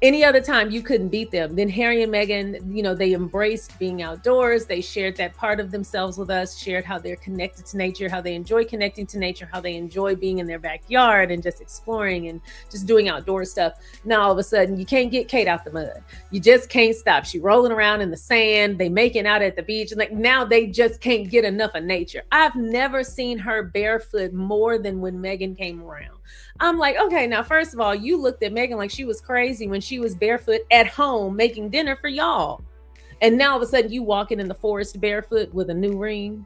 Any other time you couldn't beat them. Then Harry and Meghan, they embraced being outdoors. They shared that part of themselves with us, shared how they're connected to nature, how they enjoy connecting to nature, how they enjoy being in their backyard and just exploring and just doing outdoor stuff. Now, all of a sudden, you can't get Kate out the mud. You just can't stop. She rolling around in the sand. They making out at the beach. And now they just can't get enough of nature. I've never seen her barefoot more than when Meghan came around. I'm like, okay, now, first of all, you looked at Meghan like she was crazy when she was barefoot at home making dinner for y'all. And now all of a sudden you walking in the forest barefoot with a new ring.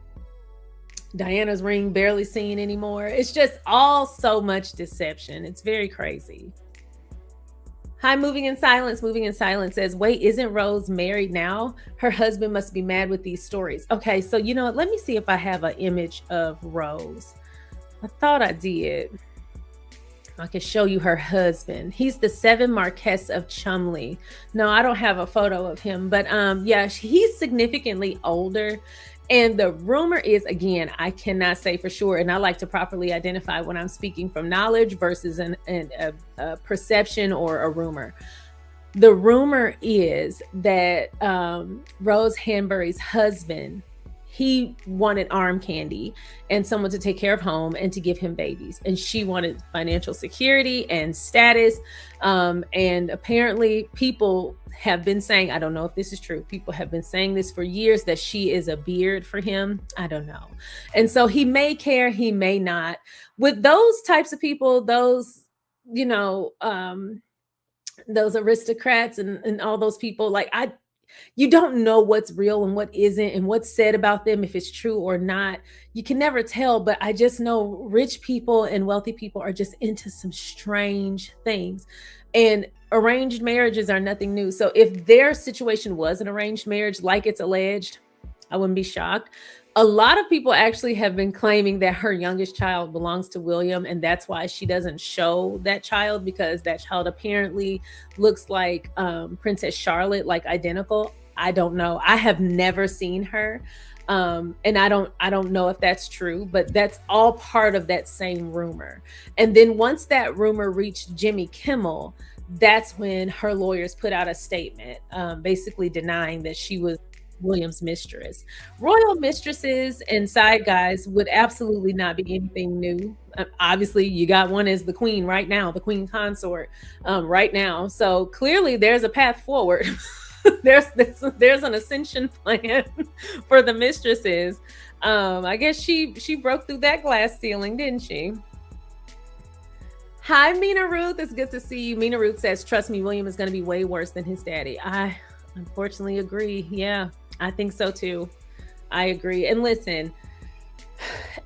Diana's ring barely seen anymore. It's just all so much deception. It's very crazy. Hi, Moving in Silence. Moving in Silence says, wait, isn't Rose married now? Her husband must be mad with these stories. Okay, so let me see if I have an image of Rose. I thought I did. I can show you her husband. He's the 7th Marquess of Cholmondeley. No, I don't have a photo of him, but yeah, he's significantly older. And the rumor is, again, I cannot say for sure, and I like to properly identify when I'm speaking from knowledge versus a perception or a rumor. The rumor is that Rose Hanbury's husband, he wanted arm candy and someone to take care of home and to give him babies. And she wanted financial security and status. And apparently people have been saying, I don't know if this is true, people have been saying this for years, that she is a beard for him. I don't know. And so he may care, he may not. With those types of people, those aristocrats and all those people, you don't know what's real and what isn't, and what's said about them, if it's true or not. You can never tell, but I just know rich people and wealthy people are just into some strange things. And arranged marriages are nothing new. So if their situation was an arranged marriage, like it's alleged, I wouldn't be shocked. A lot of people actually have been claiming that her youngest child belongs to William, and that's why she doesn't show that child, because that child apparently looks like Princess Charlotte, like identical. I don't know. I have never seen her. And I don't know if that's true, but that's all part of that same rumor. And then once that rumor reached Jimmy Kimmel, that's when her lawyers put out a statement, basically denying that she was William's mistress. Royal mistresses and side guys would absolutely not be anything new. Obviously, you got one as the queen right now, the queen consort right now. So clearly, there's a path forward. there's an ascension plan for the mistresses. I guess she broke through that glass ceiling, didn't she? Hi, Mina Ruth. It's good to see you. Mina Ruth says, "Trust me, William is going to be way worse than his daddy." I unfortunately agree. Yeah, I think so too. I agree. And listen,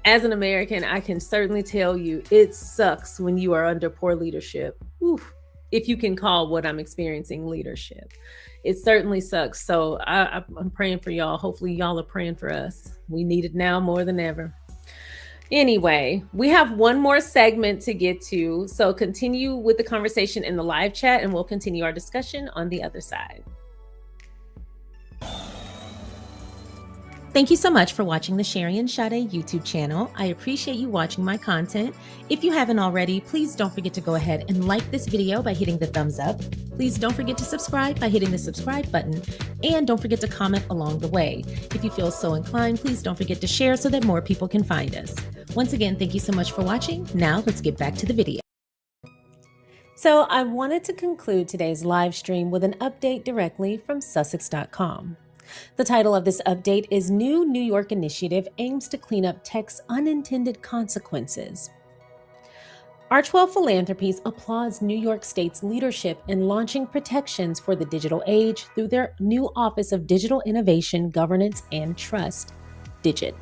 as an American, I can certainly tell you it sucks when you are under poor leadership. Oof, if you can call what I'm experiencing leadership. It certainly sucks. So I'm praying for y'all. Hopefully, y'all are praying for us. We need it now more than ever. Anyway, we have one more segment to get to. So continue with the conversation in the live chat, and we'll continue our discussion on the other side. Thank you so much for watching the SharionSade YouTube channel. I appreciate you watching my content. If you haven't already, please don't forget to go ahead and like this video by hitting the thumbs up. Please don't forget to subscribe by hitting the subscribe button. And don't forget to comment along the way. If you feel so inclined, please don't forget to share so that more people can find us. Once again, thank you so much for watching. Now let's get back to the video. So I wanted to conclude today's live stream with an update directly from Sussex.com. The title of this update is New New York Initiative Aims to Clean Up Tech's Unintended Consequences. Archewell Philanthropies applauds New York State's leadership in launching protections for the digital age through their new Office of Digital Innovation, Governance, and Trust, DIGIT.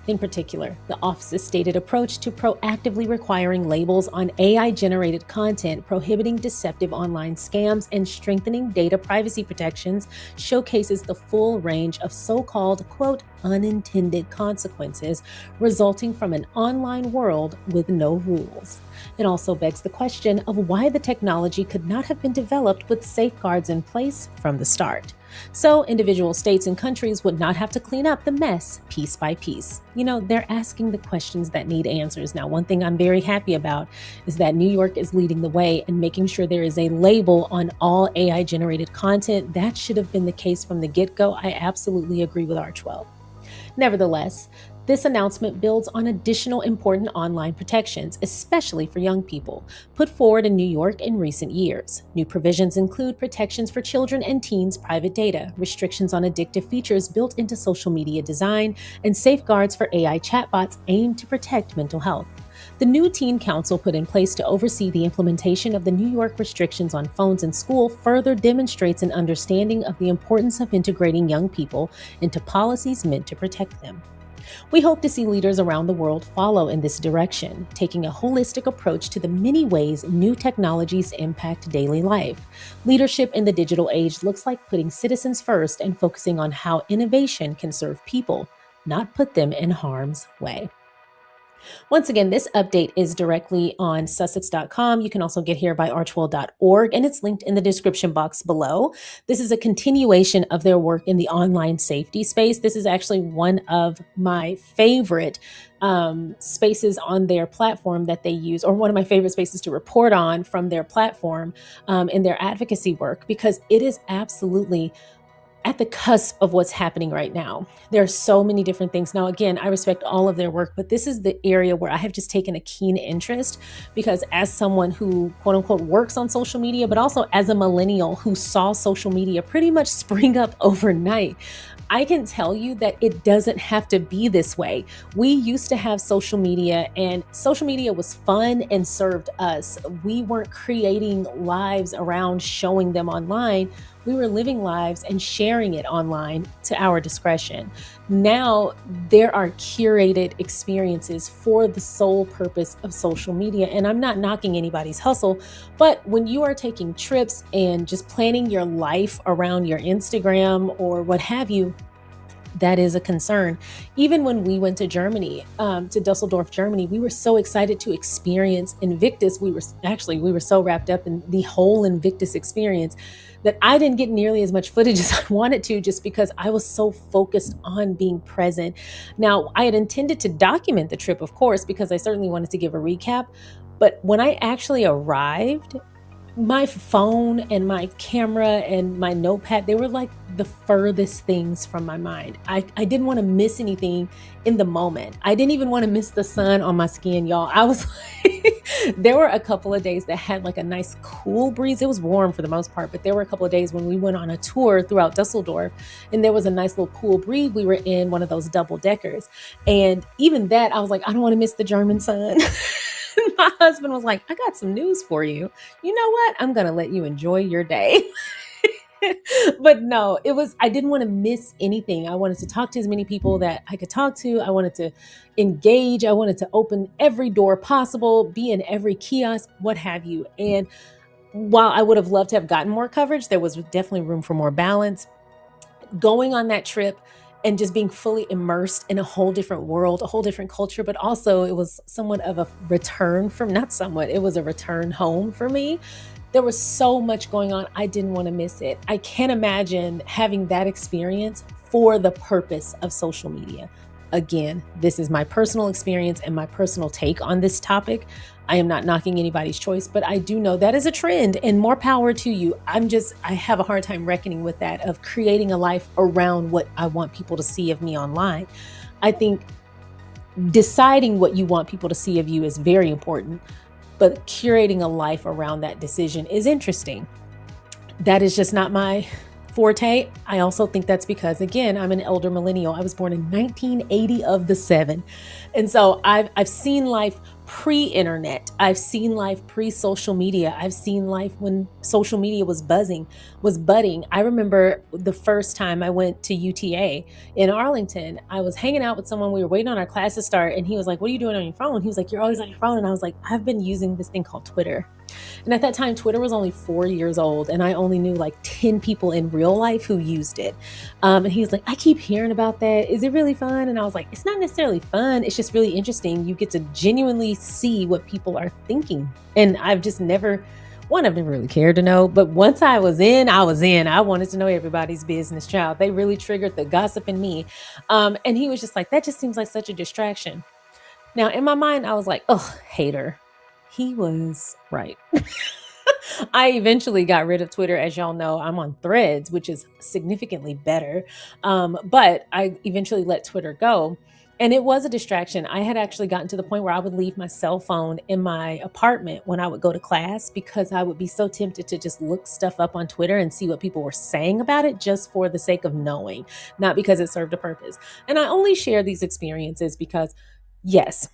In particular, the office's stated approach to proactively requiring labels on AI-generated content, prohibiting deceptive online scams, and strengthening data privacy protections showcases the full range of so-called, quote, unintended consequences resulting from an online world with no rules. It also begs the question of why the technology could not have been developed with safeguards in place from the start. So individual states and countries would not have to clean up the mess piece by piece. You know, they're asking the questions that need answers. Now, one thing I'm very happy about is that New York is leading the way and making sure there is a label on all AI-generated content. That should have been the case from the get-go. I absolutely agree with Archewell. Nevertheless, this announcement builds on additional important online protections, especially for young people, put forward in New York in recent years. New provisions include protections for children and teens' private data, restrictions on addictive features built into social media design, and safeguards for AI chatbots aimed to protect mental health. The new Teen Council put in place to oversee the implementation of the New York restrictions on phones in school further demonstrates an understanding of the importance of integrating young people into policies meant to protect them. We hope to see leaders around the world follow in this direction, taking a holistic approach to the many ways new technologies impact daily life. Leadership in the digital age looks like putting citizens first and focusing on how innovation can serve people, not put them in harm's way. Once again, this update is directly on Sussex.com. You can also get here by archewell.org, and it's linked in the description box below. This is a continuation of their work in the online safety space. This is actually one of my favorite spaces on their platform that they use, or one of my favorite spaces to report on from their platform in their advocacy work, because it is absolutely at the cusp of what's happening right now. There are so many different things. Now, again, I respect all of their work, but this is the area where I have just taken a keen interest, because as someone who, quote unquote, works on social media, but also as a millennial who saw social media pretty much spring up overnight, I can tell you that it doesn't have to be this way. We used to have social media, and social media was fun and served us. We weren't creating lives around showing them online. We were living lives and sharing it online to our discretion. Now there are curated experiences for the sole purpose of social media. And I'm not knocking anybody's hustle, but when you are taking trips and just planning your life around your Instagram or what have you, That is a concern. Even when we went to Germany, to Dusseldorf, Germany, we were so excited to experience Invictus. We were so wrapped up in the whole Invictus experience that I didn't get nearly as much footage as I wanted to, just because I was so focused on being present. Now, I had intended to document the trip, of course, because I certainly wanted to give a recap. But when I actually arrived, my phone and my camera and my notepad, they were like the furthest things from my mind. I didn't want to miss anything in the moment. I didn't even want to miss the sun on my skin, y'all. I was like, there were a couple of days that had like a nice cool breeze. It was warm for the most part, but there were a couple of days when we went on a tour throughout Dusseldorf and there was a nice little cool breeze. We were in one of those double deckers. And even that, I was like, I don't want to miss the German sun. My husband was like, I got some news for you. You know what? I'm going to let you enjoy your day. But no, I didn't want to miss anything. I wanted to talk to as many people that I could talk to. I wanted to engage. I wanted to open every door possible, be in every kiosk, what have you. And while I would have loved to have gotten more coverage, there was definitely room for more balance. Going on that trip and just being fully immersed in a whole different world, a whole different culture, but also it was somewhat of a return from, not somewhat, it was a return home for me. There was so much going on. I didn't want to miss it. I can't imagine having that experience for the purpose of social media. Again, this is my personal experience and my personal take on this topic. I am not knocking anybody's choice, but I do know that is a trend and more power to you. I have a hard time reckoning with that, of creating a life around what I want people to see of me online. I think deciding what you want people to see of you is very important, but curating a life around that decision is interesting. That is just not my forte. I also think that's because, again, I'm an elder millennial. I was born in 1980 of the 7. And so I've seen life pre-internet. I've seen life pre-social media. I've seen life when social media was budding. I remember the first time I went to UTA in Arlington, I was hanging out with someone. We were waiting on our class to start. And he was like, what are you doing on your phone? He was like, you're always on your phone. And I was like, I've been using this thing called Twitter. And at that time, Twitter was only 4 years old, and I only knew like 10 people in real life who used it. And he was like, I keep hearing about that. Is it really fun? And I was like, it's not necessarily fun. It's just really interesting. You get to genuinely see what people are thinking. And I've never really cared to know. But once I was in. I wanted to know everybody's business, child. They really triggered the gossip in me. And he was just like, that just seems like such a distraction. Now, in my mind, I was like, oh, hater. He was right. I eventually got rid of Twitter. As y'all know, I'm on Threads, which is significantly better. But I eventually let Twitter go. And it was a distraction. I had actually gotten to the point where I would leave my cell phone in my apartment when I would go to class, because I would be so tempted to just look stuff up on Twitter and see what people were saying about it, just for the sake of knowing, not because it served a purpose. And I only share these experiences because, yes,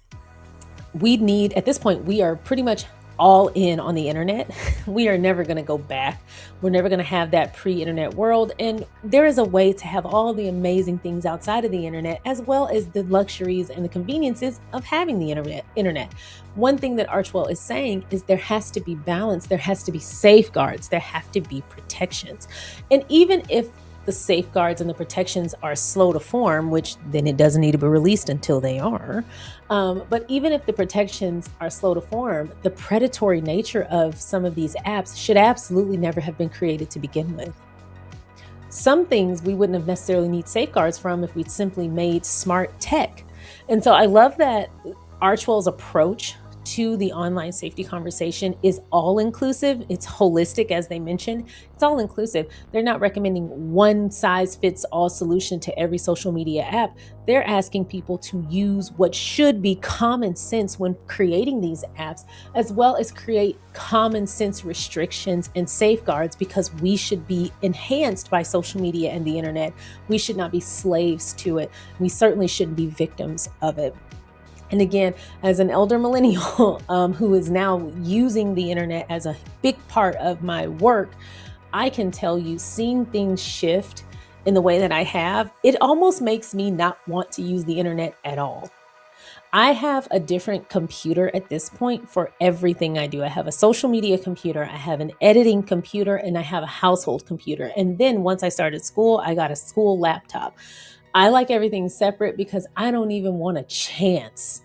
at this point, we are pretty much all in on the internet. We are never going to go back. We're never going to have that pre-internet world. And there is a way to have all the amazing things outside of the internet, as well as the luxuries and the conveniences of having the internet. One thing that Archewell is saying is there has to be balance. There has to be safeguards. There have to be protections. And even if the safeguards and the protections are slow to form, which then it doesn't need to be released until they are. But even if the protections are slow to form, the predatory nature of some of these apps should absolutely never have been created to begin with. Some things we wouldn't have necessarily need safeguards from if we'd simply made smart tech. And so I love that Archewell's approach to the online safety conversation is all inclusive. It's holistic, as they mentioned. It's all inclusive. They're not recommending one size fits all solution to every social media app. They're asking people to use what should be common sense when creating these apps, as well as create common sense restrictions and safeguards, because we should be enhanced by social media and the internet. We should not be slaves to it. We certainly shouldn't be victims of it. And again, as an elder millennial who is now using the internet as a big part of my work, I can tell you, seeing things shift in the way that I have, it almost makes me not want to use the internet at all. I have a different computer at this point for everything I do. I have a social media computer, I have an editing computer, and I have a household computer. And then once I started school, I got a school laptop. I like everything separate because I don't even want a chance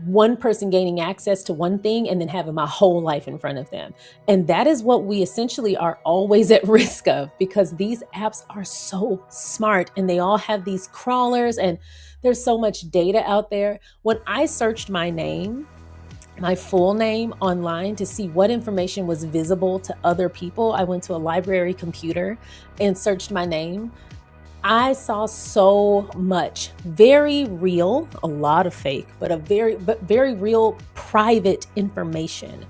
one person gaining access to one thing and then having my whole life in front of them. And that is what we essentially are always at risk of, because these apps are so smart and they all have these crawlers and there's so much data out there. When I searched my name, my full name online to see what information was visible to other people, I went to a library computer and searched my name. I saw so much very real, a lot of fake, but very real private information.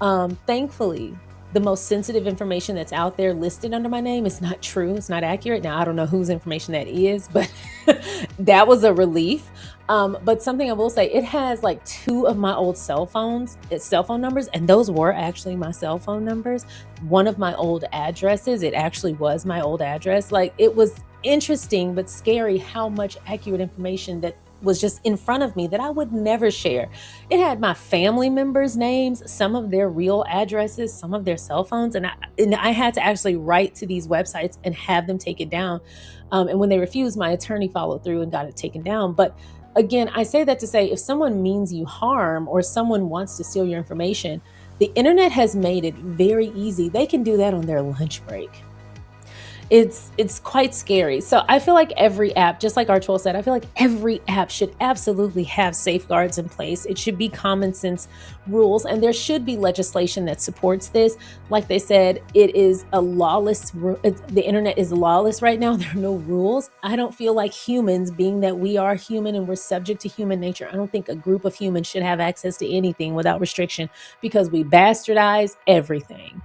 Thankfully, the most sensitive information that's out there listed under my name is not true. It's not accurate. Now, I don't know whose information that is, but that was a relief. But something I will say, it has like two of my old cell phone numbers, and those were actually my cell phone numbers. One of my old addresses, it actually was my old address. Like, it was interesting but scary how much accurate information that was just in front of me that I would never share. It had my family members' names, some of their real addresses, some of their cell phones, and I had to actually write to these websites and have them take it down. And when they refused, my attorney followed through and got it taken down. But again, I say that to say, if someone means you harm or someone wants to steal your information, the internet has made it very easy. They can do that on their lunch break. It's quite scary. So I feel like every app, just like Archewell said, I feel like every app should absolutely have safeguards in place. It should be common sense rules, and there should be legislation that supports this. Like they said, it is a lawless, the internet is lawless right now. There are no rules. I don't feel like humans, being that we are human and we're subject to human nature, I don't think a group of humans should have access to anything without restriction, because we bastardize everything.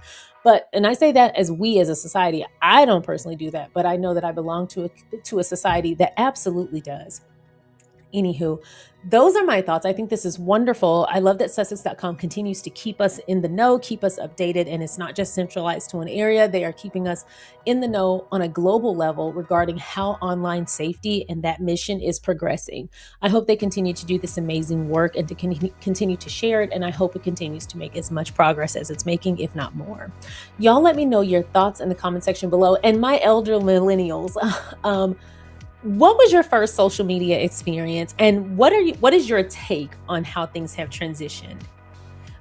And I say that as we as a society. I don't personally do that, but I know that I belong to a society that absolutely does. Anywho, those are my thoughts. I think this is wonderful. I love that Sussex.com continues to keep us in the know, keep us updated, and it's not just centralized to an area. They are keeping us in the know on a global level regarding how online safety and that mission is progressing. I hope they continue to do this amazing work and to continue to share it, and I hope it continues to make as much progress as it's making, if not more. Y'all let me know your thoughts in the comment section below. And my elder millennials, what was your first social media experience, and what is your take on how things have transitioned?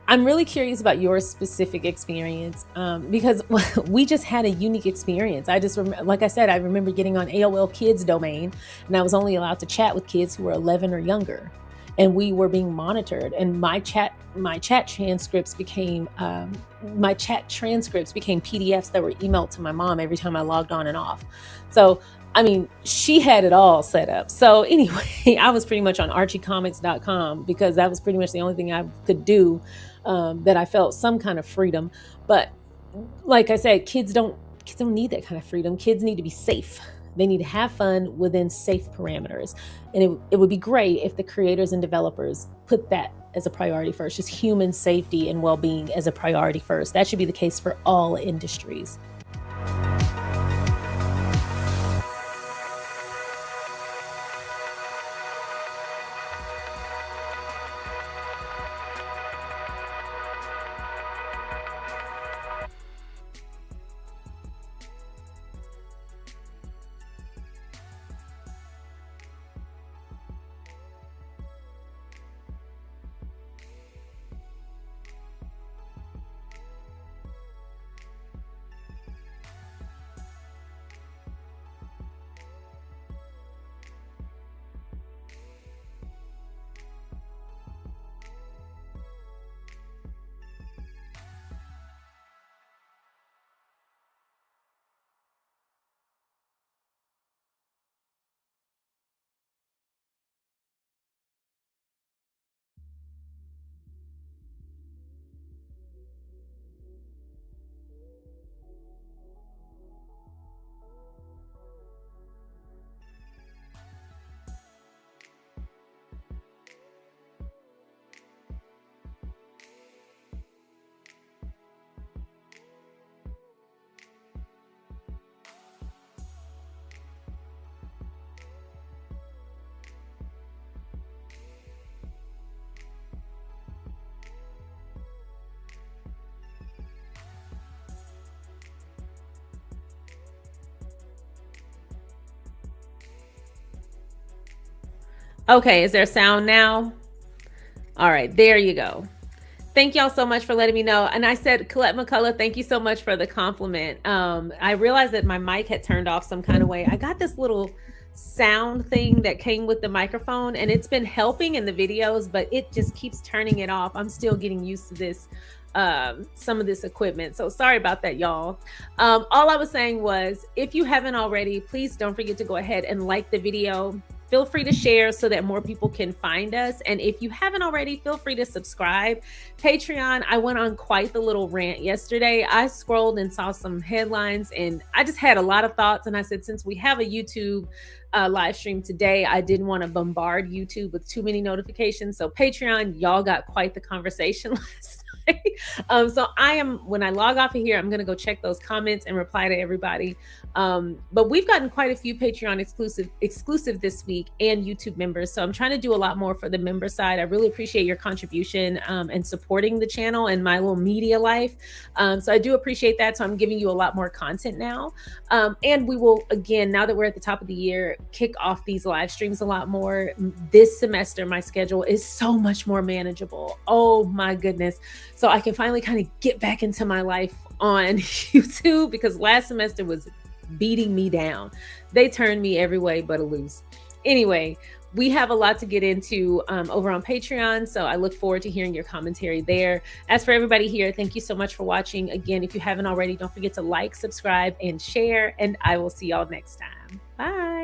I'm really curious about your specific experience, because we just had a unique experience. I just like I said, I remember getting on AOL Kids domain, and I was only allowed to chat with kids who were 11 or younger, and we were being monitored. And my chat transcripts became PDFs that were emailed to my mom every time I logged on and off. So I mean, she had it all set up. So anyway, I was pretty much on archiecomics.com because that was pretty much the only thing I could do, that I felt some kind of freedom. But like I said, kids don't need that kind of freedom. Kids need to be safe. They need to have fun within safe parameters. And it would be great if the creators and developers put that as a priority first, just human safety and well-being as a priority first. That should be the case for all industries. Okay, is there sound now? All right, there you go. Thank y'all so much for letting me know. And I said, Colette McCullough, thank you so much for the compliment. I realized that my mic had turned off some kind of way. I got this little sound thing that came with the microphone, and it's been helping in the videos, but it just keeps turning it off. I'm still getting used to this, some of this equipment. So sorry about that, y'all. All I was saying was, if you haven't already, please don't forget to go ahead and like the video. Feel free to share so that more people can find us. And if you haven't already, feel free to subscribe. Patreon, I went on quite the little rant yesterday. I scrolled and saw some headlines, and I just had a lot of thoughts. And I said, since we have a YouTube live stream today, I didn't want to bombard YouTube with too many notifications. So Patreon, y'all got quite the conversation last night. So when I log off of here, I'm going to go check those comments and reply to everybody. But we've gotten quite a few Patreon exclusive this week, and YouTube members. So I'm trying to do a lot more for the member side. I really appreciate your contribution and supporting the channel and my little media life. So I do appreciate that. So I'm giving you a lot more content now. And we will, again, now that we're at the top of the year, kick off these live streams a lot more. This semester, my schedule is so much more manageable. Oh my goodness. So I can finally kind of get back into my life on YouTube, because last semester was beating me down. They turned me every way but a loose. Anyway, we have a lot to get into over on Patreon, so I look forward to hearing your commentary there. As for everybody here, thank you so much for watching. Again, if you haven't already, don't forget to like, subscribe, and share, and I will see y'all next time. Bye.